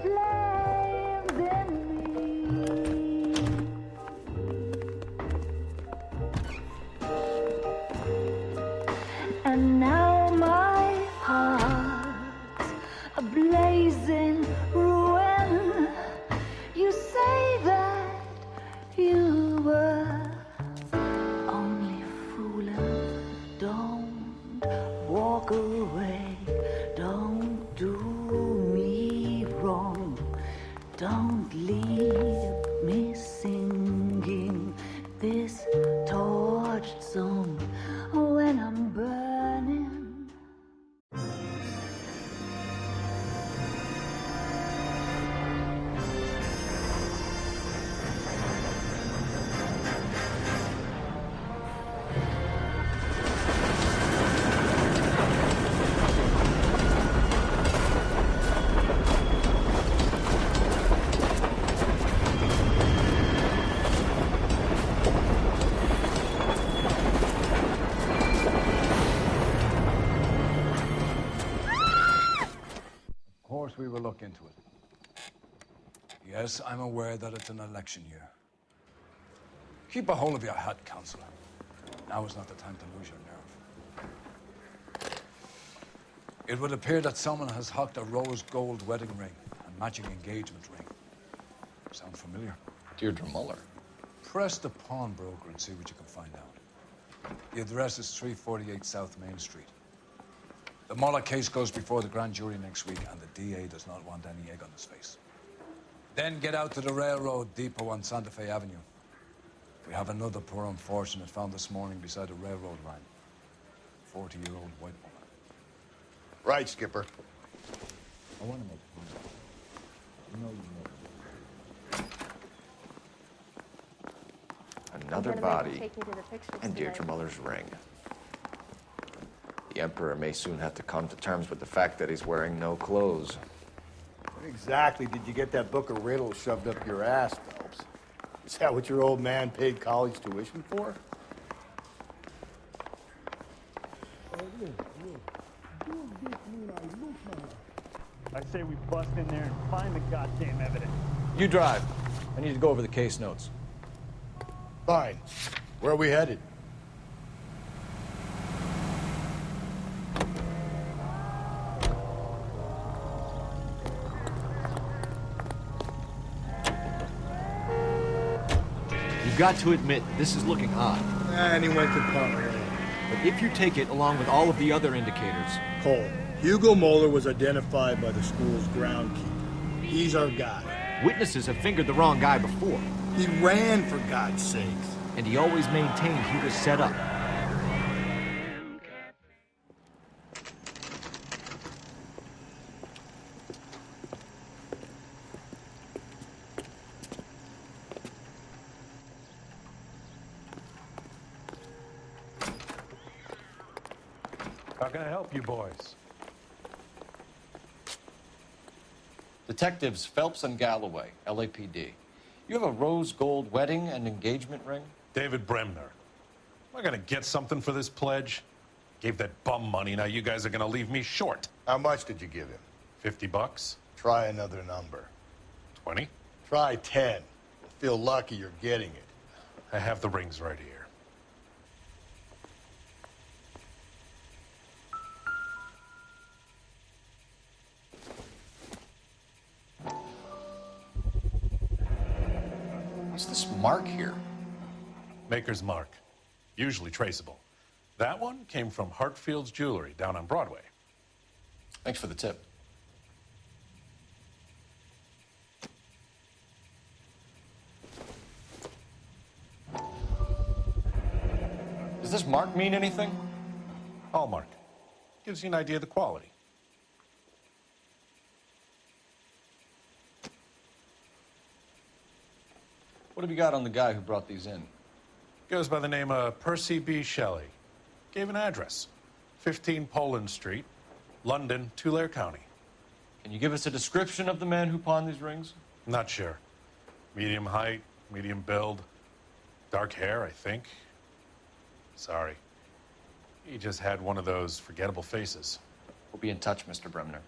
flames in me. And now my heart's a blazing ruin. You say that you were only fooling. Don't walk away. Don't do me wrong. Don't leave me singing this torched song when I'm burning. We will look into it. Yes, I'm aware that it's an election year. Keep a hold of your head, Counselor. Now is not the time to lose your nerve. It would appear that someone has hocked a rose gold wedding ring and matching engagement ring. Sound familiar? Deirdre Muller. Press the pawnbroker and see what you can find out. The address is 348 South Main Street. The Muller case goes before the grand jury next week, and the DA does not want any egg on his face. Then get out to the railroad depot on Santa Fe Avenue. We have another poor unfortunate found this morning beside a railroad line. 40-year-old white woman. Right, Skipper. I want to make fun. You know you know. Another body and Deirdre Muller's ring. The Emperor may soon have to come to terms with the fact that he's wearing no clothes. What exactly did you get that book of riddles shoved up your ass, Phelps? Is that what your old man paid college tuition for? I say we bust in there and find the goddamn evidence. You drive. I need to go over the case notes. Fine. Where are we headed? You've got to admit, this is looking odd. And he went to Conway. But if you take it along with all of the other indicators... Cole, Hugo Moeller was identified by the school's groundkeeper. He's our guy. Witnesses have fingered the wrong guy before. He ran, for God's sakes. And he always maintained he was set up. How can I help you boys? Detectives Phelps and Galloway, LAPD. You have a rose gold wedding and engagement ring? David Bremner. Am I gonna get something for this pledge? Gave that bum money, now you guys are gonna leave me short. How much did you give him? $50? Try another number. 20? Try 10. You'll feel lucky you're getting it. I have the rings right here. What's this mark here? Maker's mark. Usually traceable. That one came from Hartfield's Jewelry down on Broadway. Thanks for the tip. Does this mark mean anything? Hallmark. Gives you an idea of the quality. What have you got on the guy who brought these in? Goes by the name of Percy B. Shelley. Gave an address. 15 Poland Street, London, Tulare County. Can you give us a description of the man who pawned these rings? Not sure. Medium height, medium build. Dark hair, I think. Sorry. He just had one of those forgettable faces. We'll be in touch, Mr. Bremner.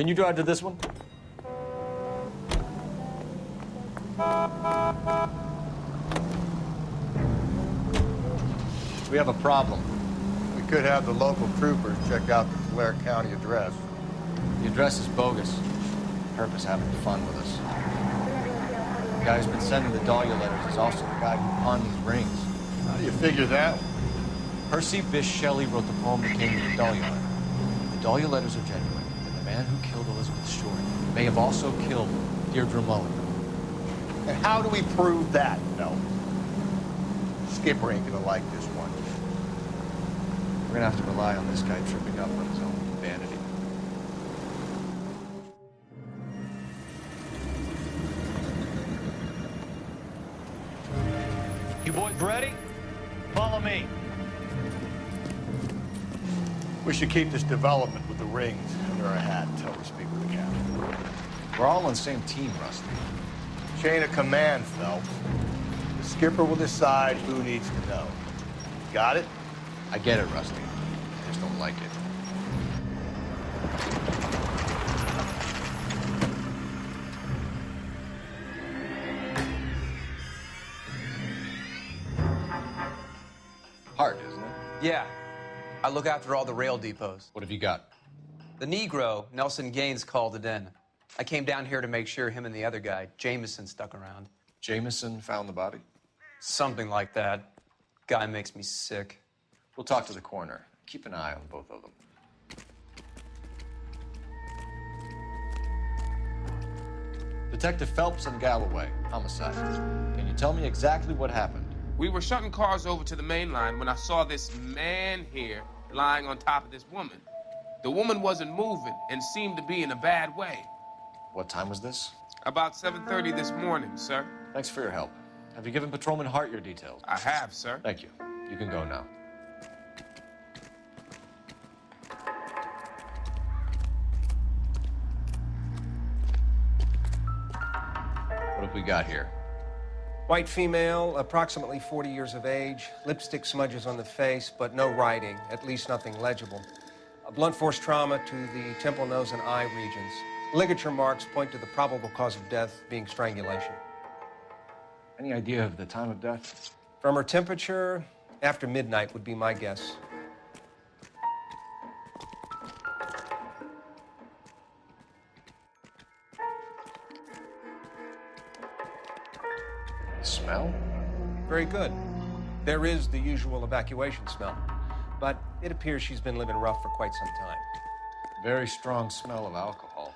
Can you drive to this one? We have a problem. We could have the local troopers check out the Tulare County address. The address is bogus. Herb is having fun with us. The guy who's been sending the Dahlia letters is also the guy who pawned these rings. How do you figure that? Percy Bysshe Shelley wrote the poem that came with the Dahlia letter. The Dahlia letters are genuine, and the man who killed Elizabeth Short may have also killed Deirdre Mullen. And how do we prove that, Phelps? Skipper ain't gonna like this one. We're gonna have to rely on this guy tripping up on his own vanity. You boys ready? Follow me. We should keep this development with the rings under our hat until we speak with the captain. We're all on the same team, Rusty. Chain of command, Phelps. The skipper will decide who needs to know. Got it? I get it, Rusty. I just don't like it. Hard, isn't it? Yeah. I look after all the rail depots. What have you got? The Negro, Nelson Gaines, called it in. I came down here to make sure him and the other guy, Jameson, stuck around. Jameson found the body? Something like that. Guy makes me sick. We'll talk to the coroner. Keep an eye on both of them. Detective Phelps and Galloway, homicide. Can you tell me exactly what happened? We were shutting cars over to the main line when I saw this man here lying on top of this woman. The woman wasn't moving and seemed to be in a bad way. What time was this? About 7:30 this morning, sir. Thanks for your help. Have you given Patrolman Hart your details? I have, sir. Thank you. You can go now. What have we got here? White female, approximately 40 years of age, lipstick smudges on the face, but no writing, at least nothing legible. A blunt force trauma to the temple, nose, and eye regions. Ligature marks point to the probable cause of death being strangulation. Any idea of the time of death? From her temperature, after midnight would be my guess. Smell? Very good. There is the usual evacuation smell, but it appears she's been living rough for quite some time. Very strong smell of alcohol.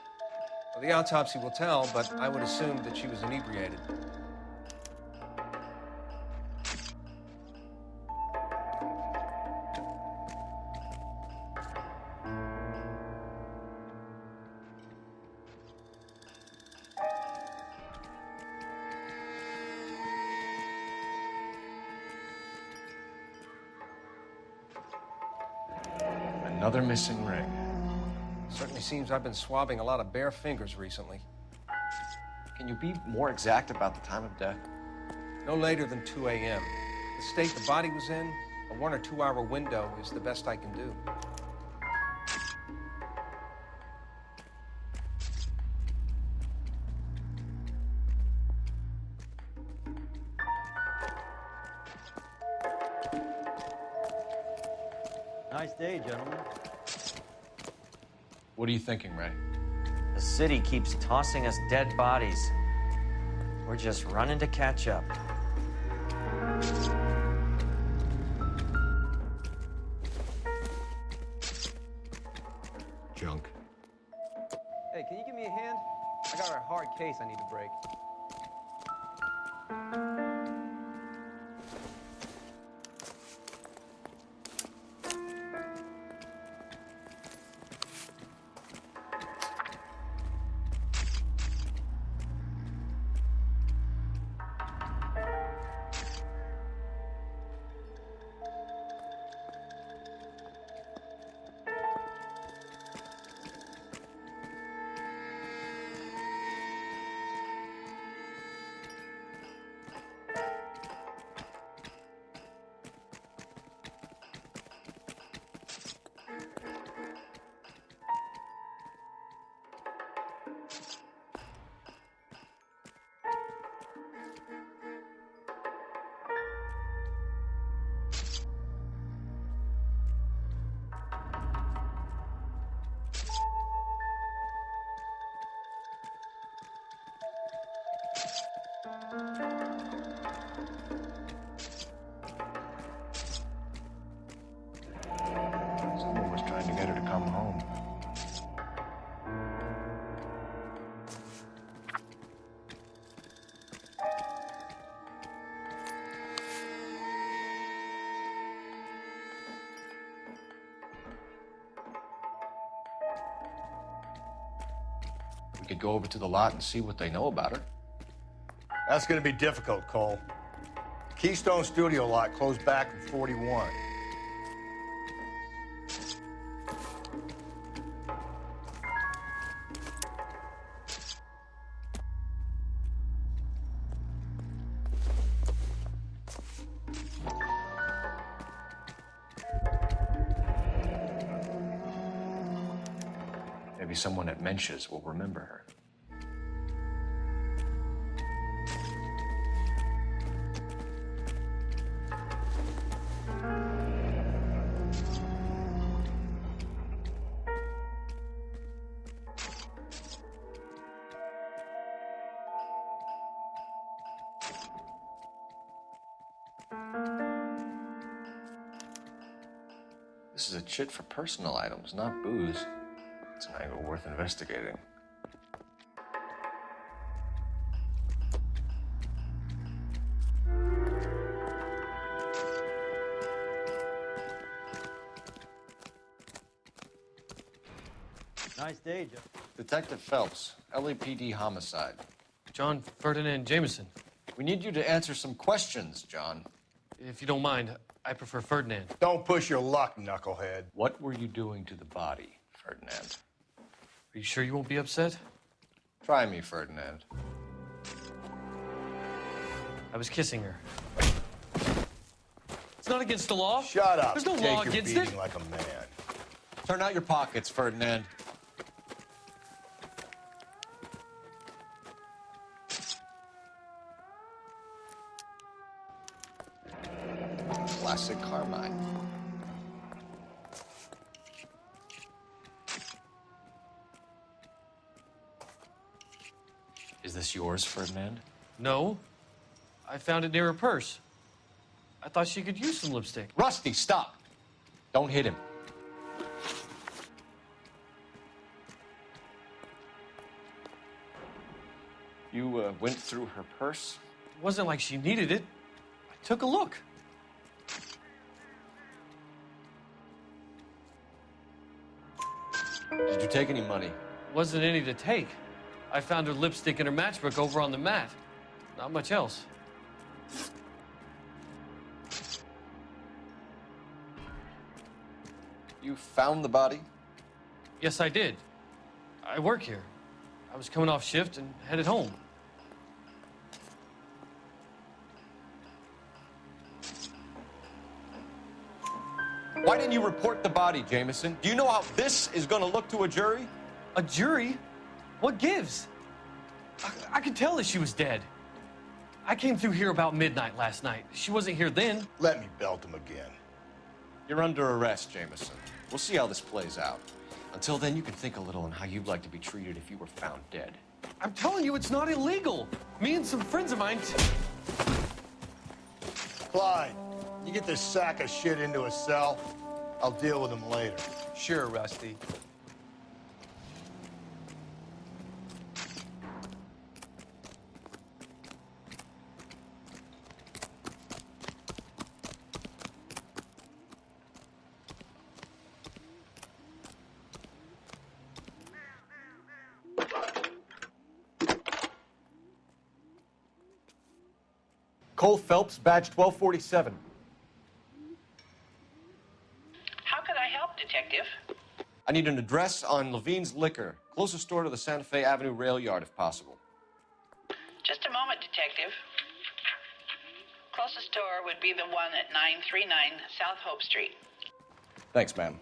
Well, the autopsy will tell, but I would assume that she was inebriated. Another missing ring. Certainly seems I've been swabbing a lot of bare fingers recently. Can you be more exact about the time of death? No later than 2 a.m. The state the body was in, a 1 or 2 hour window is the best I can do. Nice day, gentlemen. What are you thinking, Ray? The city keeps tossing us dead bodies. We're just running to catch up. Junk. Hey, can you give me a hand? I got a hard case I need to break. We could go over to the lot and see what they know about her. That's gonna be difficult, Cole. The Keystone Studio lot closed back in 41. Maybe someone at Mensch's will remember her. This is a chit for personal items, not booze. It's an angle worth investigating. Nice day, Joe. Detective Phelps, LAPD homicide. John Ferdinand Jameson. We need you to answer some questions, John. If you don't mind, I prefer Ferdinand. Don't push your luck, knucklehead. What were you doing to the body, Ferdinand? Are you sure you won't be upset? Try me, Ferdinand. I was kissing her. It's not against the law. Shut up. There's no Take law your against beating it. like a man. Turn out your pockets, Ferdinand. Classic Carmine. Is this yours, Ferdinand? No. I found it near her purse. I thought she could use some lipstick. Rusty, stop! Don't hit him. You went through her purse? It wasn't like she needed it. I took a look. Did you take any money? Wasn't any to take. I found her lipstick in her matchbook over on the mat. Not much else. You found the body? Yes, I did. I work here. I was coming off shift and headed home. Why didn't you report the body, Jameson? Do you know how this is going to look to a jury? A jury? What gives? I could tell that she was dead. I came through here about midnight last night. She wasn't here then. Let me belt him again. You're under arrest, Jameson. We'll see how this plays out. Until then, you can think a little on how you'd like to be treated if you were found dead. I'm telling you, it's not illegal. Me and some friends of mine... Clyde, you get this sack of shit into a cell. I'll deal with him later. Sure, Rusty. Cole Phelps, badge 1247. How can I help, Detective? I need an address on Levine's Liquor. Closest store to the Santa Fe Avenue rail yard, if possible. Just a moment, Detective. Closest store would be the one at 939 South Hope Street. Thanks, ma'am.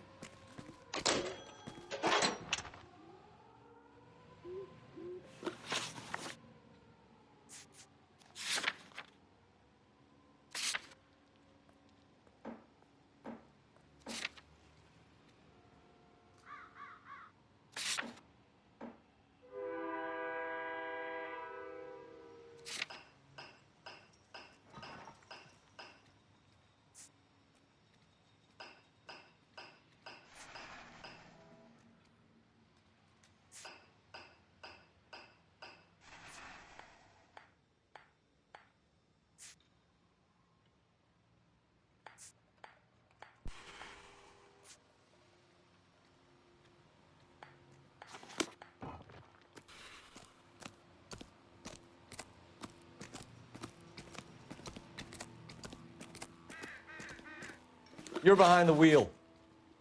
You're behind the wheel.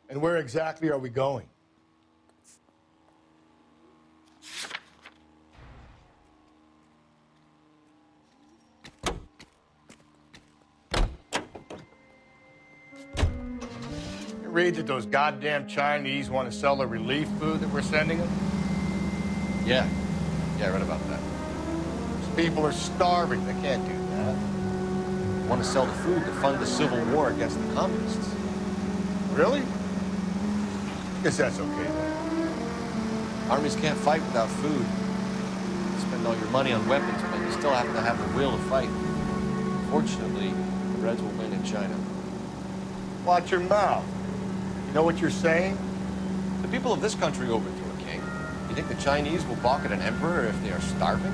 And where exactly are we going? You read that those goddamn Chinese want to sell the relief food that we're sending them? Yeah. Yeah, I read about that. Those people are starving. They can't do that. They want to sell the food to fund the civil war against the communists. Really? Guess that's okay then. Armies can't fight without food. You spend all your money on weapons, but you still have to have the will to fight. Fortunately, the Reds will win in China. Watch your mouth. You know what you're saying? The people of this country overthrew a king. You think the Chinese will balk at an emperor if they are starving?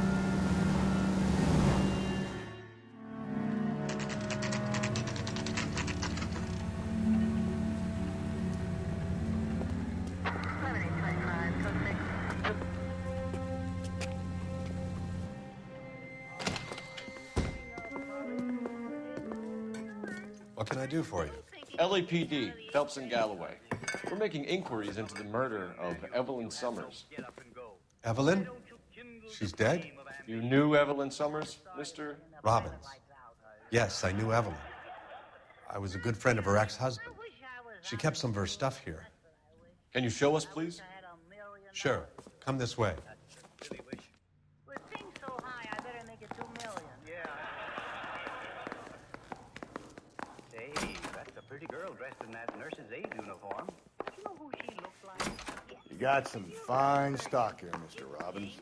What can I do for you? LAPD, Phelps and Галлоуэя. We're making inquiries into the murder of Evelyn Summers. Evelyn? She's dead? You knew Evelyn Summers, Mr. Robbins. Yes, I knew Evelyn. I was a good friend of her ex-husband. She kept some of her stuff here. Can you show us, please? Sure. Come this way. Pretty girl dressed in that nurse's aide uniform. Do you know who she looks like? You got some fine stock here, Mr. Robbins.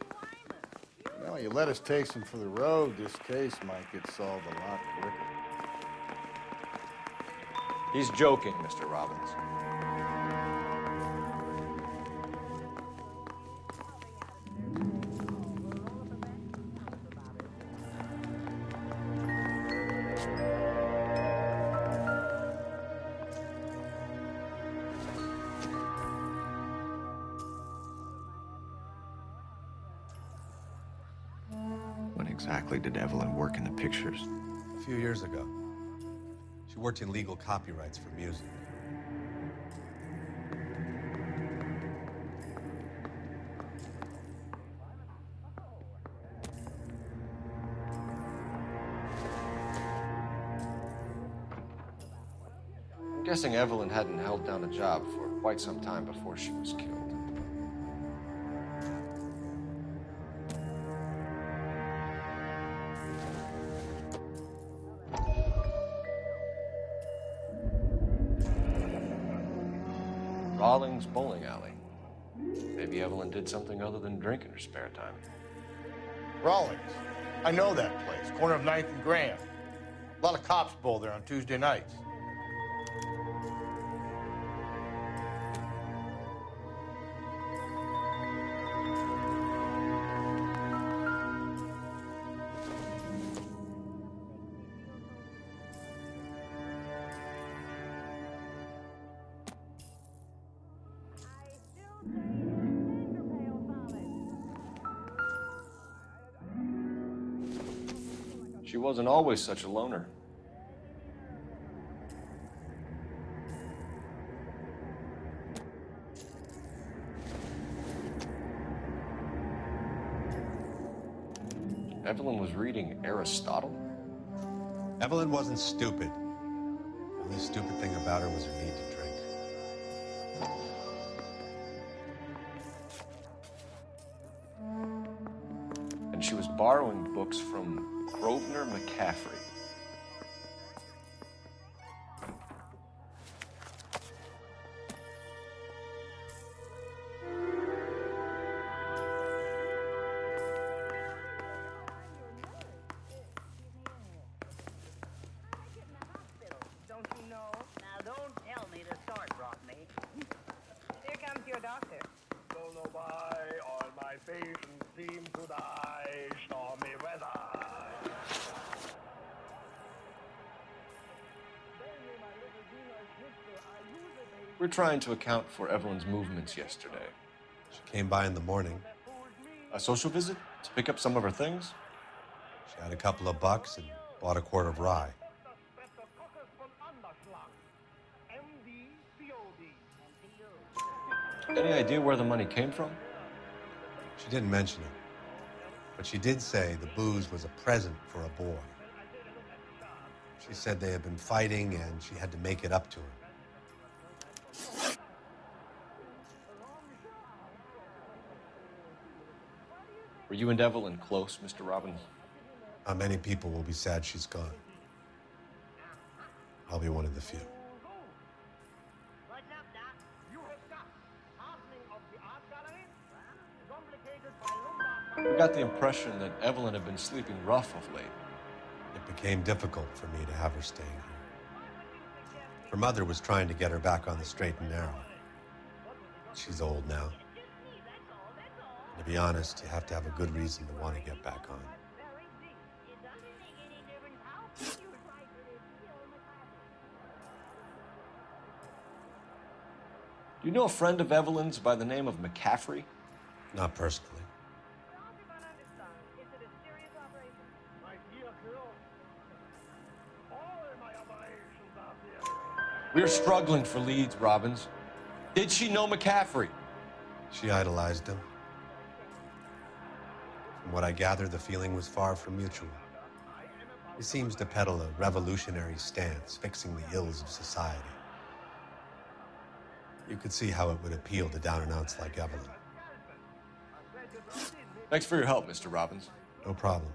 You know, you let us take some for the road, this case might get solved a lot quicker. He's joking, Mr. Robbins. When exactly did Evelyn work in the pictures? A few years ago. She worked in legal copyrights for music. I'm guessing Evelyn hadn't held down a job for quite some time before she was killed. Rawlings Bowling Alley. Maybe Evelyn did something other than drink in her spare time. Rawlings. I know that place. Corner of 9th and Graham. A lot of cops bowl there on Tuesday nights. She wasn't always such a loner. Evelyn was reading Aristotle? Evelyn wasn't stupid. The only stupid thing about her was her need to drink. And she was borrowing books from Grosvenor McCaffrey. Don't you know? Now, don't tell me the start brought me. Here comes your doctor. Go no by, all my patients seem to die. Stormy weather. We're trying to account for Evelyn's movements yesterday. She came by in the morning. A social visit to pick up some of her things? She had a couple of bucks and bought a quart of rye. Any idea where the money came from? She didn't mention it, but she did say the booze was a present for a boy. She said they had been fighting and she had to make it up to him. Were you and Evelyn close, Mr. Robbins? Many people will be sad she's gone. I'll be one of the few. We got the impression that Evelyn had been sleeping rough of late. It became difficult for me to have her staying here. Her mother was trying to get her back on the straight and narrow. She's old now. And to be honest, you have to have a good reason to want to get back on. Do you know a friend of Evelyn's by the name of McCaffrey? Not personally. We're struggling for leads, Robbins. Did she know McCaffrey? She idolized him. From what I gather, the feeling was far from mutual. He seems to peddle a revolutionary stance, fixing the ills of society. You could see how it would appeal to down-and-outs like Evelyn. Thanks for your help, Mr. Robbins. No problem.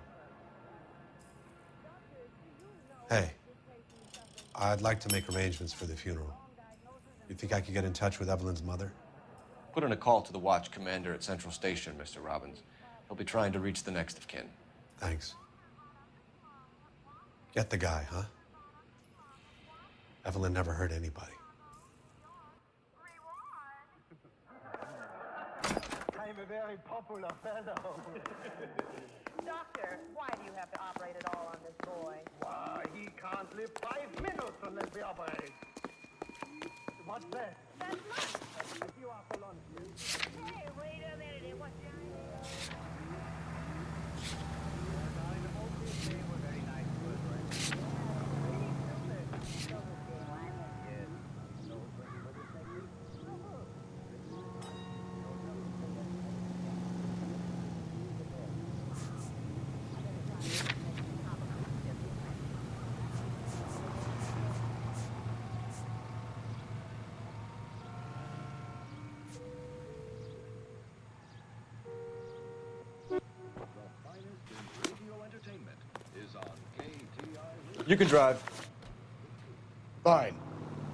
Hey, I'd like to make arrangements for the funeral. You think I could get in touch with Evelyn's mother? Put in a call to the watch commander at Central Station, Mr. Robbins. He'll be trying to reach the next of kin. Thanks. Get the guy, huh? Evelyn never hurt anybody. I'm a very popular fellow. Doctor, why do you have to operate at all on this boy? Why, he can't live 5 minutes unless we operate. What's that? That's lunch. If you are for lunch, please. Hey, wait a minute. What's your idea? Very nice. You can drive. Fine.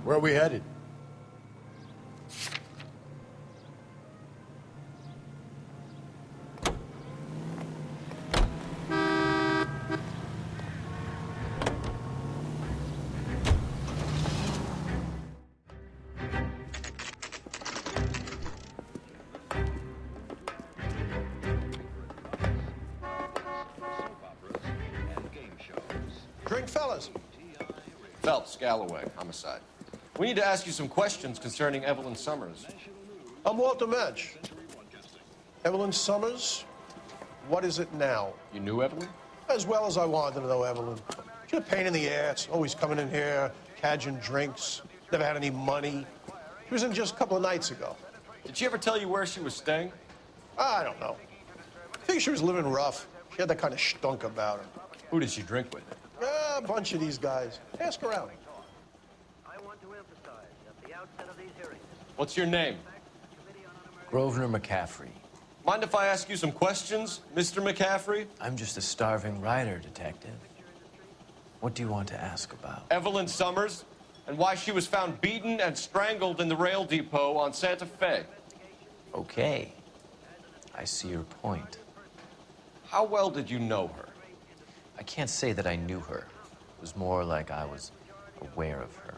Where are we headed? Drink, fellas. Phelps, Galloweay, homicide. We need to ask you some questions concerning Evelyn Summers. I'm Walter Mensch. Evelyn Summers, what is it now? You knew Evelyn? As well as I wanted to know Evelyn. She's a pain in the ass, always coming in here, cadging drinks, never had any money. She was in just a couple of nights ago. Did she ever tell you where she was staying? I don't know. I think she was living rough. She had that kind of stunk about her. Who did she drink with? A bunch of these guys. Ask around. I want to emphasize at the outset of these hearings. What's your name? Grosvenor McCaffrey. Mind if I ask you some questions, Mr. McCaffrey? I'm just a starving writer, detective. What do you want to ask about? Evelyn Summers, and why she was found beaten and strangled in the rail depot on Santa Fe. Okay. I see your point. How well did you know her? I can't say that I knew her. It was more like I was aware of her.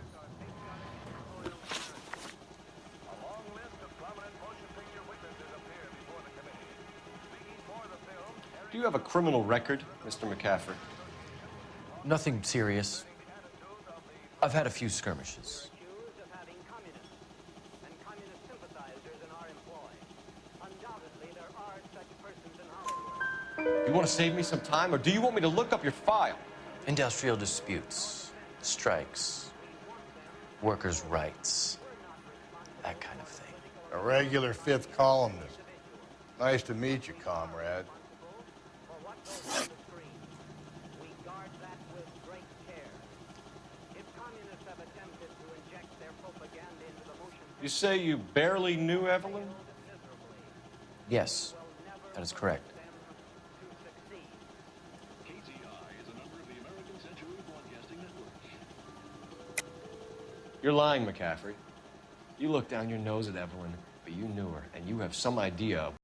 Do you have a criminal record, Mr. McCaffrey? Nothing serious. I've had a few skirmishes. You want to save me some time, or do you want me to look up your file? Industrial disputes, strikes, workers' rights, that kind of thing. A regular fifth columnist. Nice to meet you, comrade. You say you barely knew Evelyn? Yes, that is correct. You're lying, McCaffrey. You looked down your nose at Evelyn, but you knew her, and you have some idea of...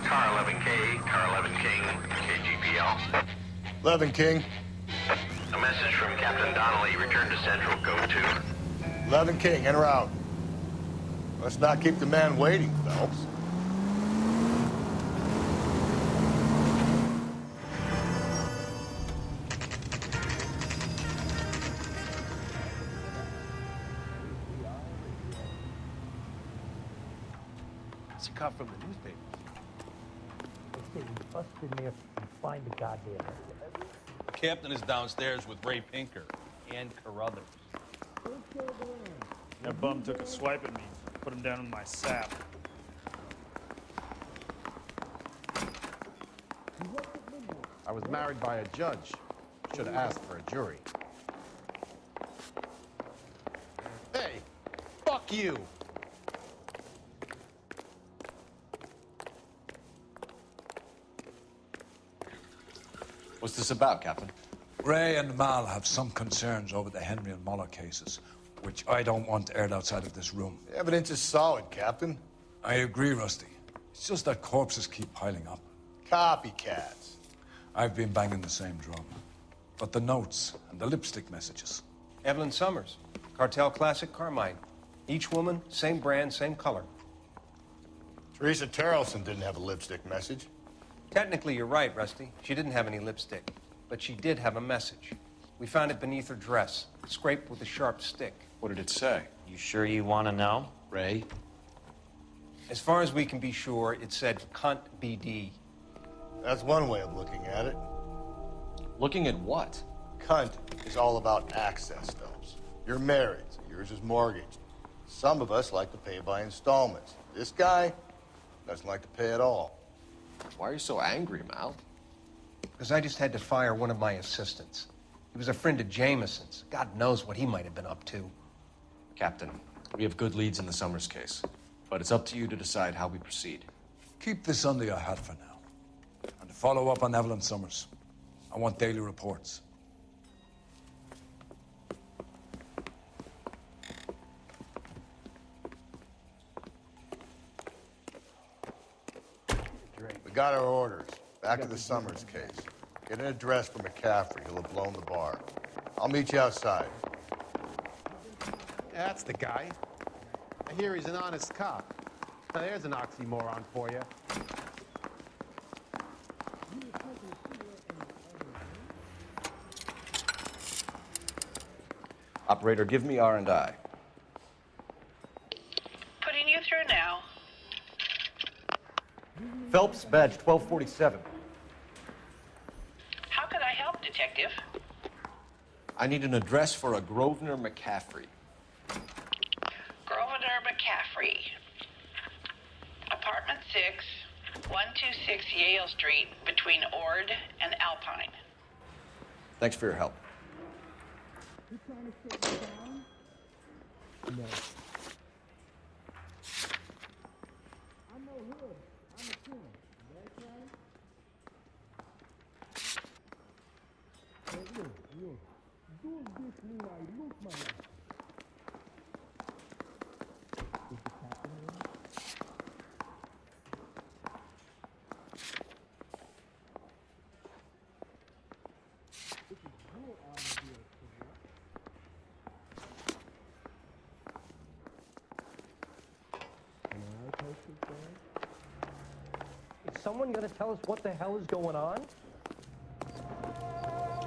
Car 11K, Car 11 King, KGPL. 11 King. A message from Captain Donnelly. Return to Central, Code 2. 11 King, en route. Let's not keep the man waiting, Phelps. It's a cut from the newspaper. They say we bust in there and find the goddamn evidence. The captain is downstairs with Ray Pinker and Carruthers. That bum took a swipe at me. Put him down in my sap. I was married by a judge. Should have asked for a jury. Hey, fuck you! What's this about, Captain? Ray and Mal have some concerns over the Henry and Muller cases, which I don't want aired outside of this room. The evidence is solid, Captain. I agree, Rusty. It's just that corpses keep piling up. Copycats. I've been banging the same drum. But the notes and the lipstick messages. Evelyn Summers, Cartel Classic Carmine. Each woman, same brand, same color. Teresa Terrelson didn't have a lipstick message. Technically, you're right, Rusty. She didn't have any lipstick, but she did have a message. We found it beneath her dress, scraped with a sharp stick. What did it say? You sure you want to know? Ray? As far as we can be sure, it said cunt BD. That's one way of looking at it. Looking at what? Cunt is all about access, Phelps. You're married, so yours is mortgaged. Some of us like to pay by installments. This guy doesn't like to pay at all. Why are you so angry, Mal? Because I just had to fire one of my assistants. He was a friend of Jameson's. God knows what he might have been up to. Captain, we have good leads in the Summers case, but it's up to you to decide how we proceed. Keep this under your hat for now. And to follow up on Evelyn Summers, I want daily reports. We got our orders. Back to the Summers case. Get an address for McCaffrey. He'll have blown the bar. I'll meet you outside. That's the guy. I hear he's an honest cop. Now there's an oxymoron for you. Operator, give me R&I. Putting you through now. Phelps, badge 1247. How could I help, Detective? I need an address for a Grosvenor McCaffrey. Grosvenor McCaffrey. Apartment 6, 126 Yale Street, between Ord and Alpine. Thanks for your help. No. Is someone gonna tell us what the hell is going on?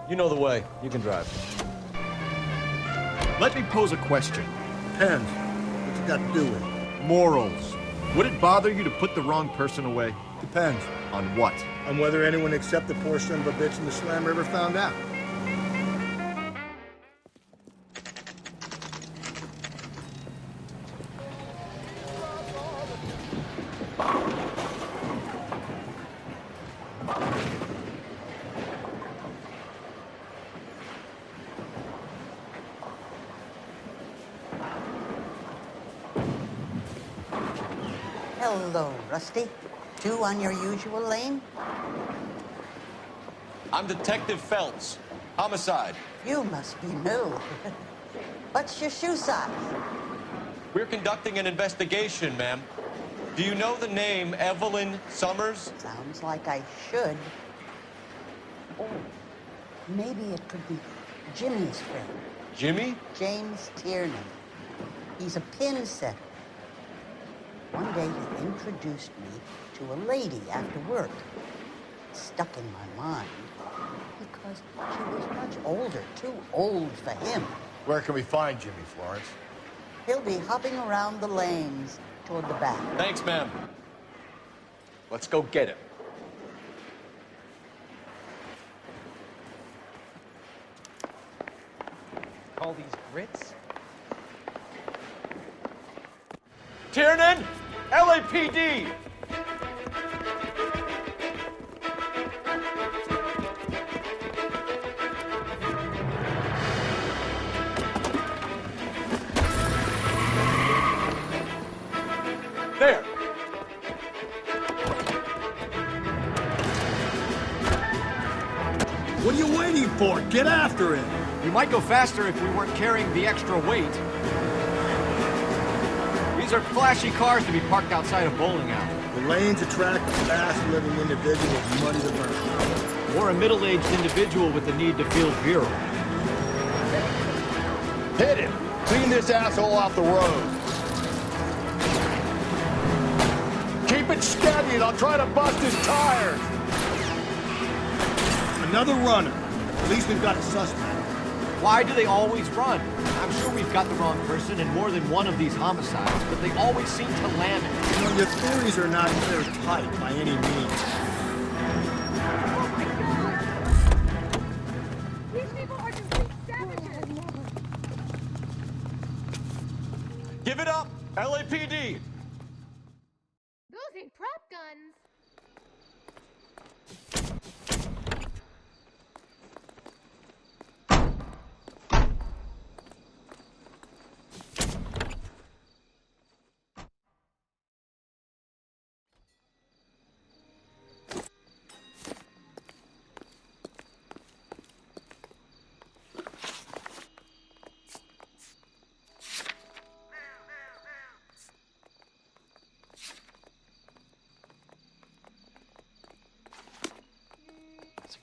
You know the way. You can drive. Let me pose a question. Depends. What's it got to do with it? Morals. Would it bother you to put the wrong person away? Depends. On what? On whether anyone except the poor son of a bitch in the Slam River found out. Hello, Rusty. Two on your usual lane? I'm Detective Phelps. Homicide. You must be new. What's your shoe size? We're conducting an investigation, ma'am. Do you know the name Evelyn Summers? Sounds like I should. Oh, maybe it could be Jimmy's friend. Jimmy? James Tiernan. He's a pin setter. One day he introduced me to a lady after work. It stuck in my mind because she was much older, too old for him. Where can we find Jimmy, Florence? He'll be hopping around the lanes toward the back. Thanks, ma'am. Let's go get him. All these grits? Tiernan! LAPD! There! What are you waiting for? Get after him! You might go faster if we weren't carrying the extra weight. These are flashy cars to be parked outside a bowling alley. The lanes attract a fast-living individual with money to burn. Or a middle-aged individual with the need to feel virile. Hit him! Clean this asshole off the road. Keep it steady and I'll try to bust his tires. Another runner. At least we've got a suspect. Why do they always run? I'm sure we've got the wrong person in more than one of these homicides, but they always seem to land it. You know, your theories are not airtight by any means. Oh my God! These people are just savages! Give it up! LAPD! Those ain't prop guns!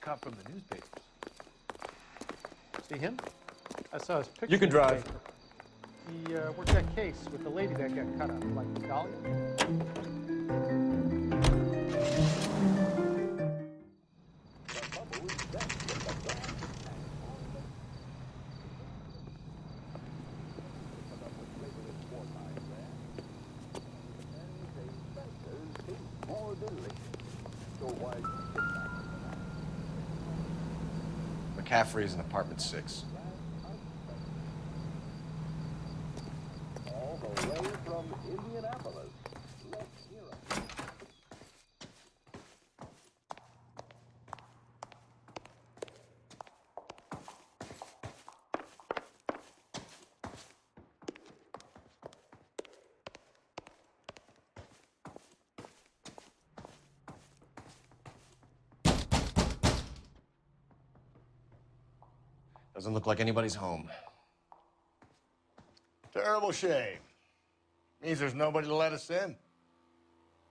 Cop from the newspapers. See him? I saw his picture. You can drive. He worked that case with the lady that got cut up, like Dahlia. McCaffrey is in apartment 6. All the way from Indianapolis. Let's hear it. Doesn't look like anybody's home. Terrible shame. Means there's nobody to let us in.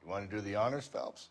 You want to do the honors, Phelps?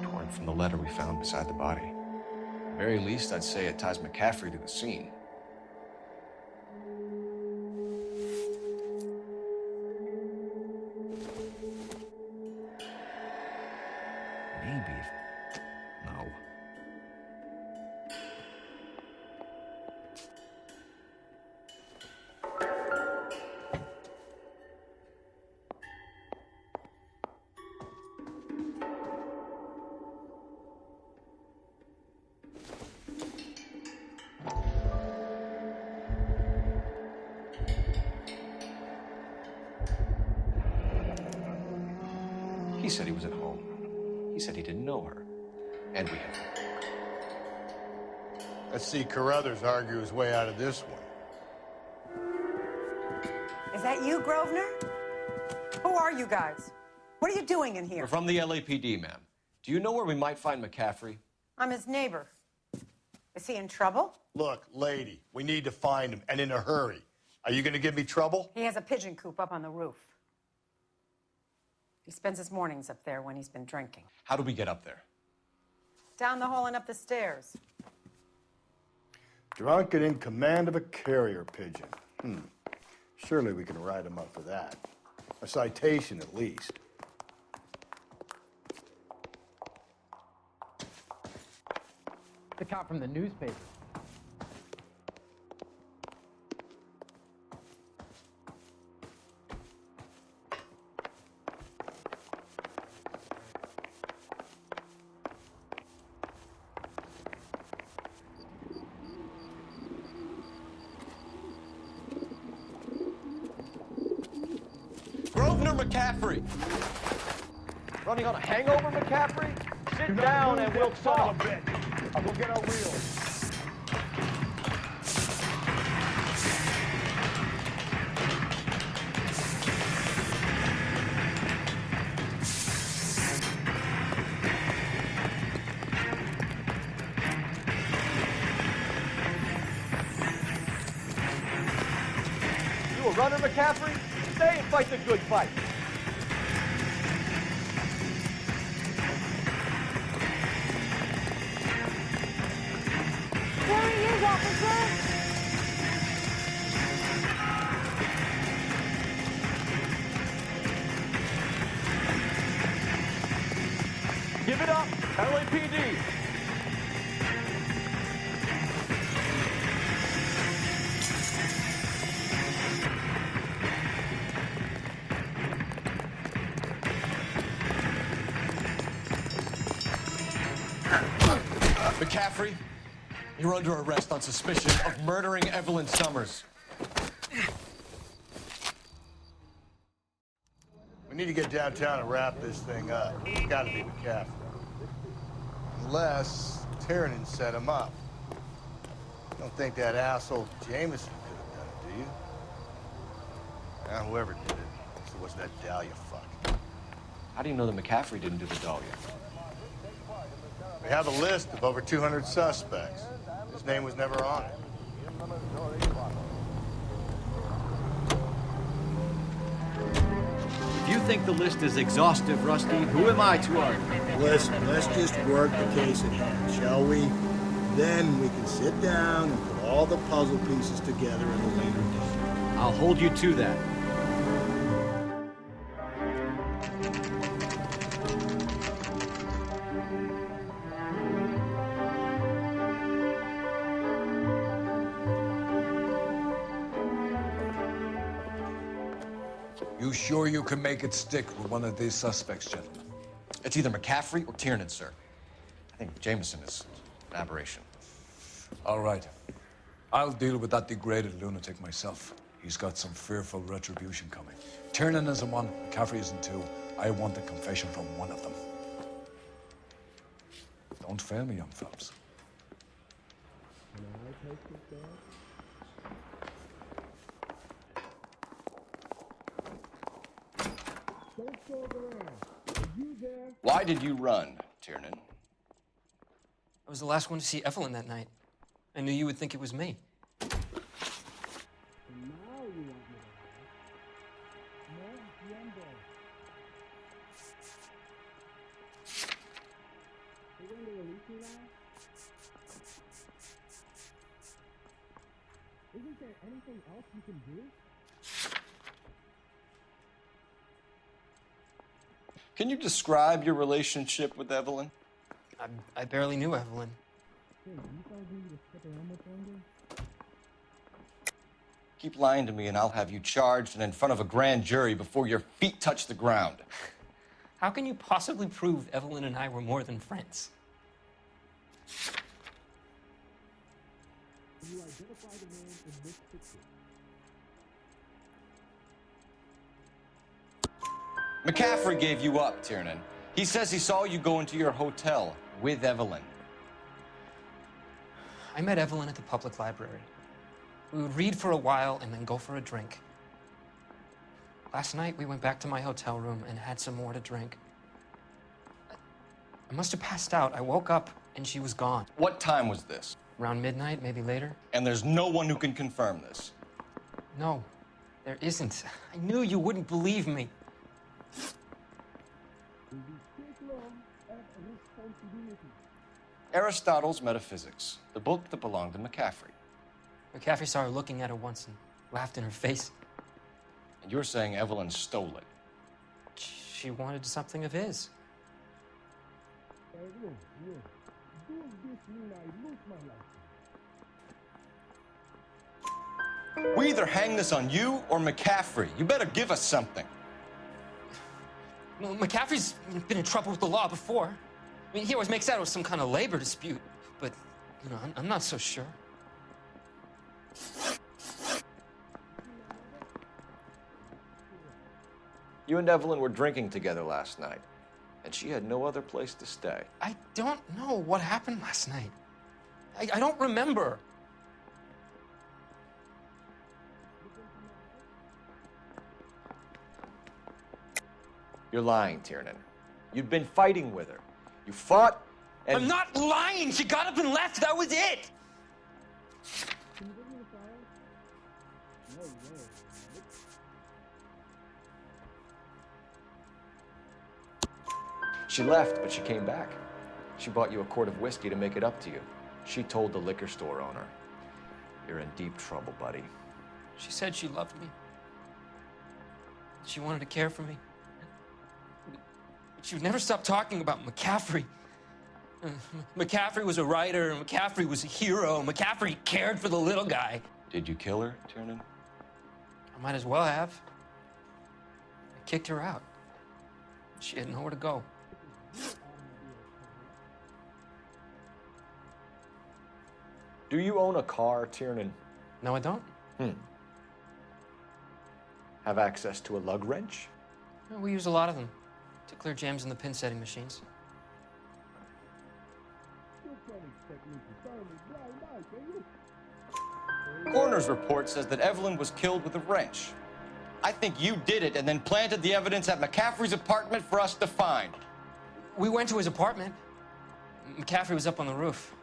Torn from the letter we found beside the body. At the very least, I'd say it ties McCaffrey to the scene. Maybe if... No. He said he was at home. He said he didn't know her. And we have her. Let's see Carruthers argue his way out of this one. Is that you, Grosvenor? Who are you guys? What are you doing in here? We're from the LAPD, ma'am. Do you know where we might find McCaffrey? I'm his neighbor. Is he in trouble? Look, lady, we need to find him, and in a hurry. Are you going to give me trouble? He has a pigeon coop up on the roof. He spends his mornings up there when he's been drinking. How do we get up there? Down the hall and up the stairs. Drunk and in command of a carrier pigeon. Surely we can write him up for that. A citation, at least. The cop from the newspaper. Grosvenor McCaffrey. Running on a hangover, McCaffrey? Sit down and we'll talk. I'll go get our wheels. You a runner, McCaffrey? Stay and fight the good fight. There he is, officer! it up, LAPD. McCaffrey, you're under arrest on suspicion of murdering Evelyn Summers. We need to get downtown and wrap this thing up. It's gotta be McCaffrey. Unless Tiernan set him up. You don't think that asshole Jameson could have done it, do you? Now, whoever did it, so what's that Dahlia fuck? How do you know that McCaffrey didn't do the Dahlia? We have a list of over 200 suspects. His name was never on it. If you think the list is exhaustive, Rusty, who am I to argue? Listen, let's just work the case at hand, shall we? Then we can sit down and put all the puzzle pieces together at a later date. I'll hold you to that. You sure you can make it stick with one of these suspects, gentlemen? It's either McCaffrey or Tiernan, sir. I think Jameson is an aberration. All right. I'll deal with that degraded lunatic myself. He's got some fearful retribution coming. Tiernan isn't one, McCaffrey isn't two. I want a confession from one of them. Don't fail me, young Phelps. Why did you run, Tiernan? I was the last one to see Evelyn that night. I knew you would think it was me. Isn't there anything else you can do? Can you describe your relationship with Evelyn? I barely knew Evelyn. Keep lying to me and I'll have you charged and in front of a grand jury before your feet touch the ground. How can you possibly prove Evelyn and I were more than friends? You identify the man in this picture. McCaffrey gave you up, Tiernan. He says he saw you go into your hotel with Evelyn. I met Evelyn at the public library. We would read for a while and then go for a drink. Last night, we went back to my hotel room and had some more to drink. I must have passed out. I woke up and she was gone. What time was this? Around midnight, maybe later. And there's no one who can confirm this? No, there isn't. I knew you wouldn't believe me. Aristotle's Metaphysics, the book that belonged to McCaffrey. McCaffrey saw her looking at her once and laughed in her face. And you're saying Evelyn stole it? She wanted something of his. We either hang this on you or McCaffrey. You better give us something. Well, McCaffrey's been in trouble with the law before. I mean, he always makes out it was some kind of labor dispute, but, you know, I'm not so sure. You and Evelyn were drinking together last night, and she had no other place to stay. I don't know what happened last night. I don't remember. You're lying, Tiernan. You'd been fighting with her. You fought, and... I'm not lying! She got up and left! That was it! She left, but she came back. She bought you a quart of whiskey to make it up to you. She told the liquor store owner. You're in deep trouble, buddy. She said she loved me. She wanted to care for me. She would never stop talking about McCaffrey. McCaffrey was a writer, McCaffrey was a hero, McCaffrey cared for the little guy. Did you kill her, Tiernan? I might as well have. I kicked her out. She had nowhere to go. Do you own a car, Tiernan? No, I don't. Have access to a lug wrench? We use a lot of them to clear jams in the pin setting machines. Coroner's report says that Evelyn was killed with a wrench. I think you did it and then planted the evidence at McCaffrey's apartment for us to find. We went to his apartment. McCaffrey was up on the roof.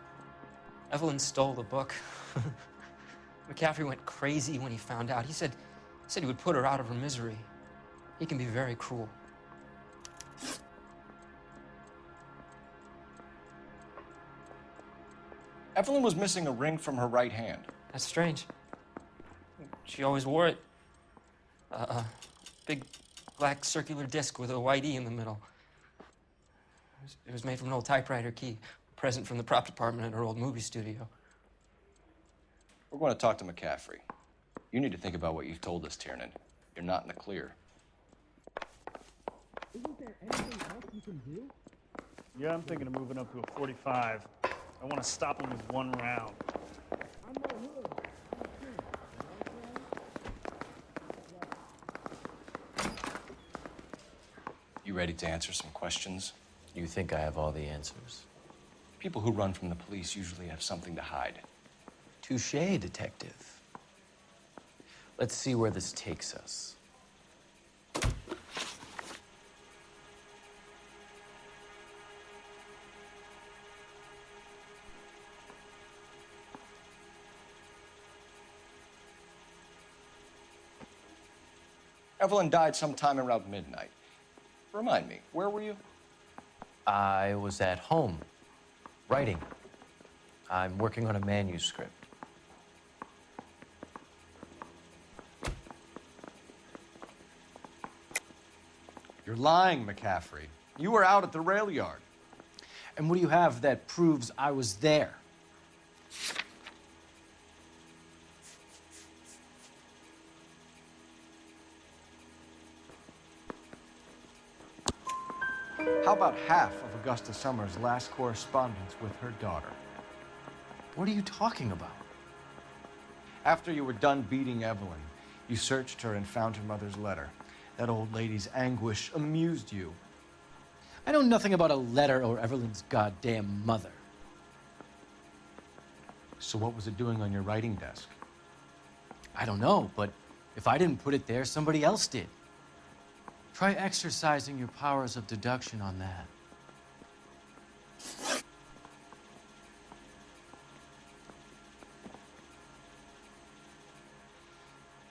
Evelyn stole the book. McCaffrey went crazy when he found out. He said he would put her out of her misery. He can be very cruel. Evelyn was missing a ring from her right hand. That's strange. She always wore it. A big black circular disc with a white E in the middle. It was made from an old typewriter key, a present from the prop department at her old movie studio. We're going to talk to McCaffrey. You need to think about what you've told us, Tiernan. You're not in the clear. Isn't there anything else you can do? Yeah, I'm thinking of moving up to a 45. I want to stop him with one round. I'm no hood. You ready to answer some questions? You think I have all the answers? People who run from the police usually have something to hide. Touché, detective. Let's see where this takes us. Evelyn died sometime around midnight. Remind me, where were you? I was at home, writing. I'm working on a manuscript. You're lying, McCaffrey. You were out at the rail yard. And what do you have that proves I was there? How about half of Augusta Summers' last correspondence with her daughter? What are you talking about? After you were done beating Evelyn, you searched her and found her mother's letter. That old lady's anguish amused you. I know nothing about a letter or Evelyn's goddamn mother. So what was it doing on your writing desk? I don't know, but if I didn't put it there, somebody else did. Try exercising your powers of deduction on that.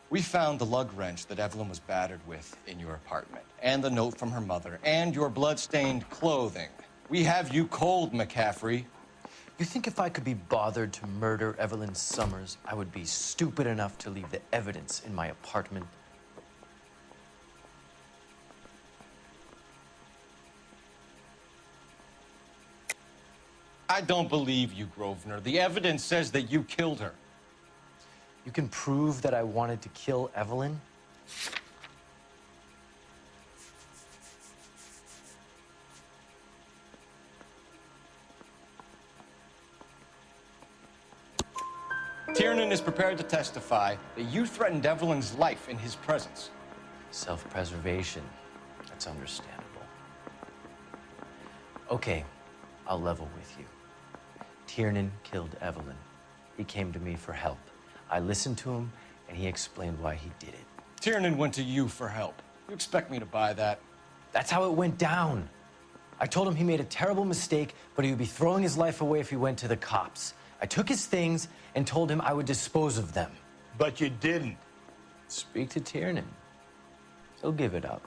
We found the lug wrench that Evelyn was battered with in your apartment, and the note from her mother, and your blood-stained clothing. We have you cold, McCaffrey. You think if I could be bothered to murder Evelyn Summers, I would be stupid enough to leave the evidence in my apartment? I don't believe you, Grosvenor. The evidence says that you killed her. You can prove that I wanted to kill Evelyn? Tiernan is prepared to testify that you threatened Evelyn's life in his presence. Self-preservation. That's understandable. Okay, I'll level with you. Tiernan killed Evelyn. He came to me for help. I listened to him, and he explained why he did it. Tiernan went to you for help. You expect me to buy that? That's how it went down. I told him he made a terrible mistake, but he would be throwing his life away if he went to the cops. I took his things and told him I would dispose of them. But you didn't. Speak to Tiernan. He'll give it up.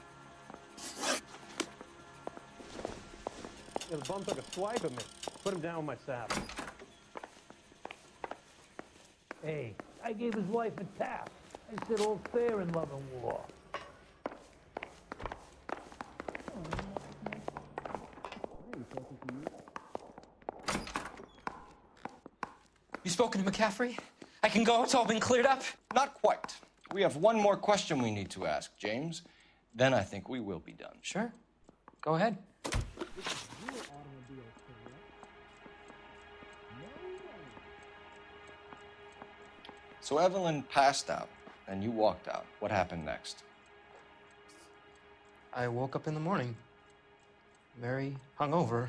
Yeah, the bum took a swipe at me. Put him down with my saddle. Hey, I gave his wife a tap. I said all fair in love and war. spoken to McCaffrey? I can go, it's all been cleared up? Not quite. We have one more question we need to ask, James. Then I think we will be done. Sure. Go ahead. So Evelyn passed out, and you walked out. What happened next? I woke up in the morning, very hungover.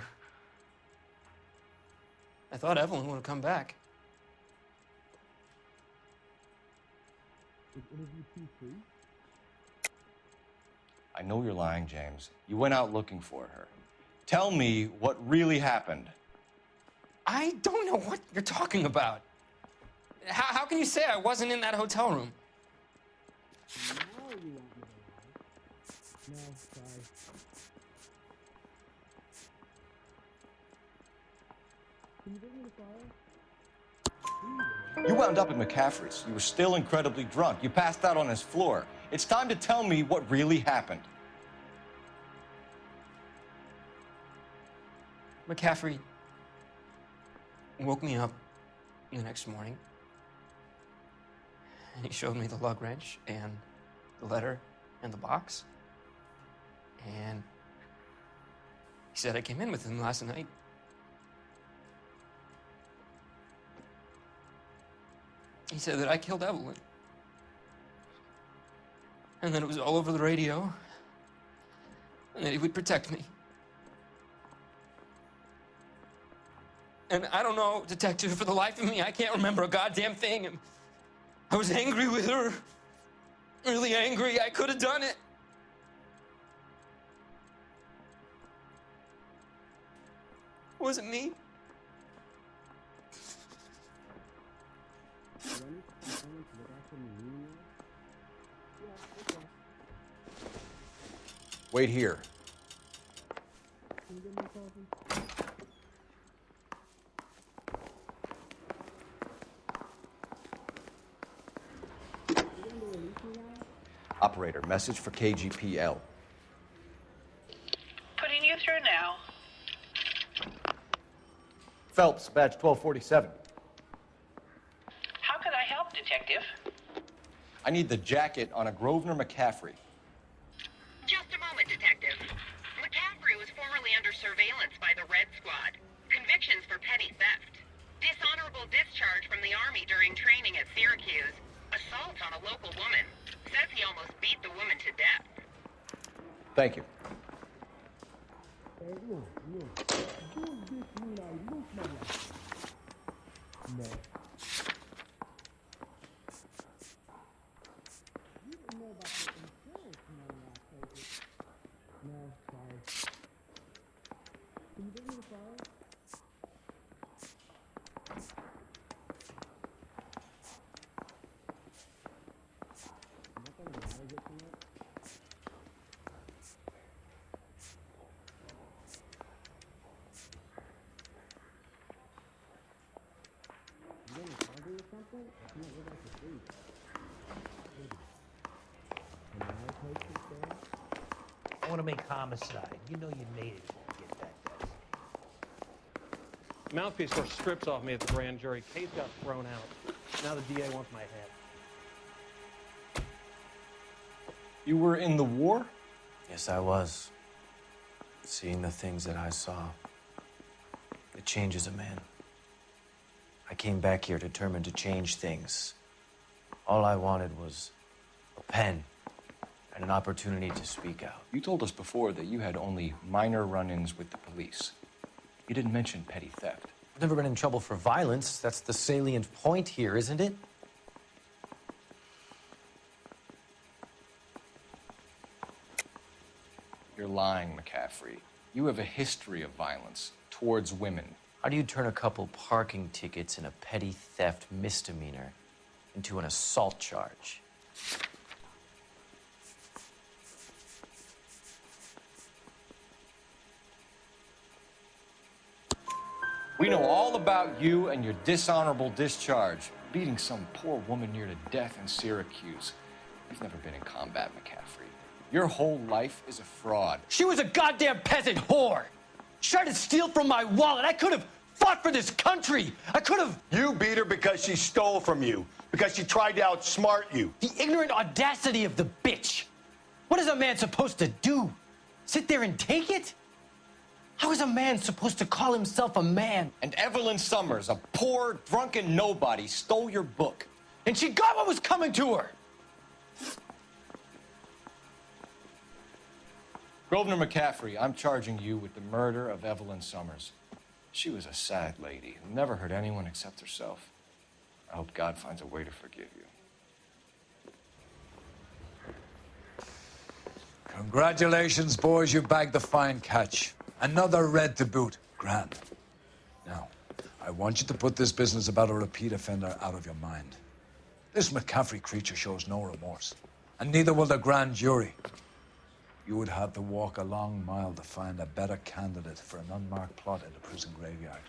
I thought Evelyn would have come back. I know you're lying, James. You went out looking for her. Tell me what really happened. I don't know what you're talking about. How can you say I wasn't in that hotel room? You wound up at McCaffrey's. You were still incredibly drunk. You passed out on his floor. It's time to tell me what really happened. McCaffrey woke me up the next morning, and he showed me the lug wrench and the letter and the box, and he said I came in with him last night. He said that I killed Evelyn, and that it was all over the radio, and that he would protect me. And I don't know, detective, for the life of me, I can't remember a goddamn thing. And I was angry with her, really angry. I could have done it. It wasn't me. Wait here. Operator, message for KGPL. Putting you through now. Phelps, badge 1247. How could I help, detective? I need the jacket on a Grosvenor McCaffrey. Just a moment, detective. McCaffrey was formerly under surveillance by the Red Squad. Convictions for petty theft. Dishonorable discharge from the Army during training at Syracuse. Assault on a local woman. Says he almost beat the woman to death. Thank you. I want to make homicide. You know you made it. Get that guy. Mouthpiece were strips off me at the grand jury. Case got thrown out. Now the DA wants my head. You were in the war? Yes, I was. Seeing the things that I saw, it changes a man. I came back here determined to change things. All I wanted was a pen and an opportunity to speak out. You told us before that you had only minor run-ins with the police. You didn't mention petty theft. I've never been in trouble for violence. That's the salient point here, isn't it? You're lying, McCaffrey. You have a history of violence towards women. How do you turn a couple parking tickets and a petty theft misdemeanor into an assault charge? We know all about you and your dishonorable discharge, beating some poor woman near to death in Syracuse. You've never been in combat, McCaffrey. Your whole life is a fraud. She was a goddamn peasant whore! She tried to steal from my wallet. I could have fought for this country. I could have... You beat her because she stole from you. Because she tried to outsmart you. The ignorant audacity of the bitch. What is a man supposed to do? Sit there and take it? How is a man supposed to call himself a man? And Evelyn Summers, a poor, drunken nobody, stole your book. And she got what was coming to her. Grosvenor McCaffrey, I'm charging you with the murder of Evelyn Summers. She was a sad lady who never hurt anyone except herself. I hope God finds a way to forgive you. Congratulations, boys. You bagged the fine catch. Another red to boot. Grand. Now, I want you to put this business about a repeat offender out of your mind. This McCaffrey creature shows no remorse, and neither will the grand jury. You would have to walk a long mile to find a better candidate for an unmarked plot in the prison graveyard.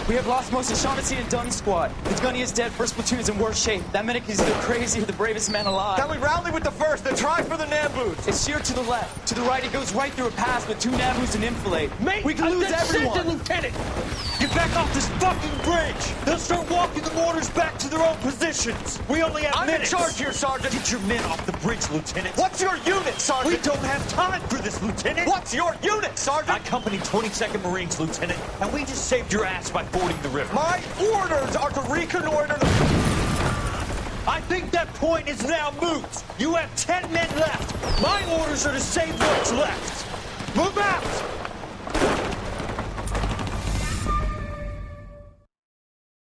We have lost most of Shaughnessy and Dunn's squad. The gunny is dead, first platoon is in worse shape. That medic is either crazy or the bravest man alive. Can we rally with the first and try for the Nambus? It's sheer to the left. To the right, it goes right through a pass with 2 Nambus and enfilade. Mate, we can lose everyone. Lieutenant! Get back off this fucking bridge! They'll start walking the mortars back to their own positions! We only have minutes! I'm in charge here, Sergeant! Get your men off the bridge, Lieutenant! What's your unit, Sergeant? We don't have time for this, Lieutenant! What's your unit, Sergeant? I company 22nd Marines, Lieutenant, and we just saved your ass by fording the river. My orders are to reconnoiter the... I think that point is now moot! You have 10 men left! My orders are to save what's left! Move out!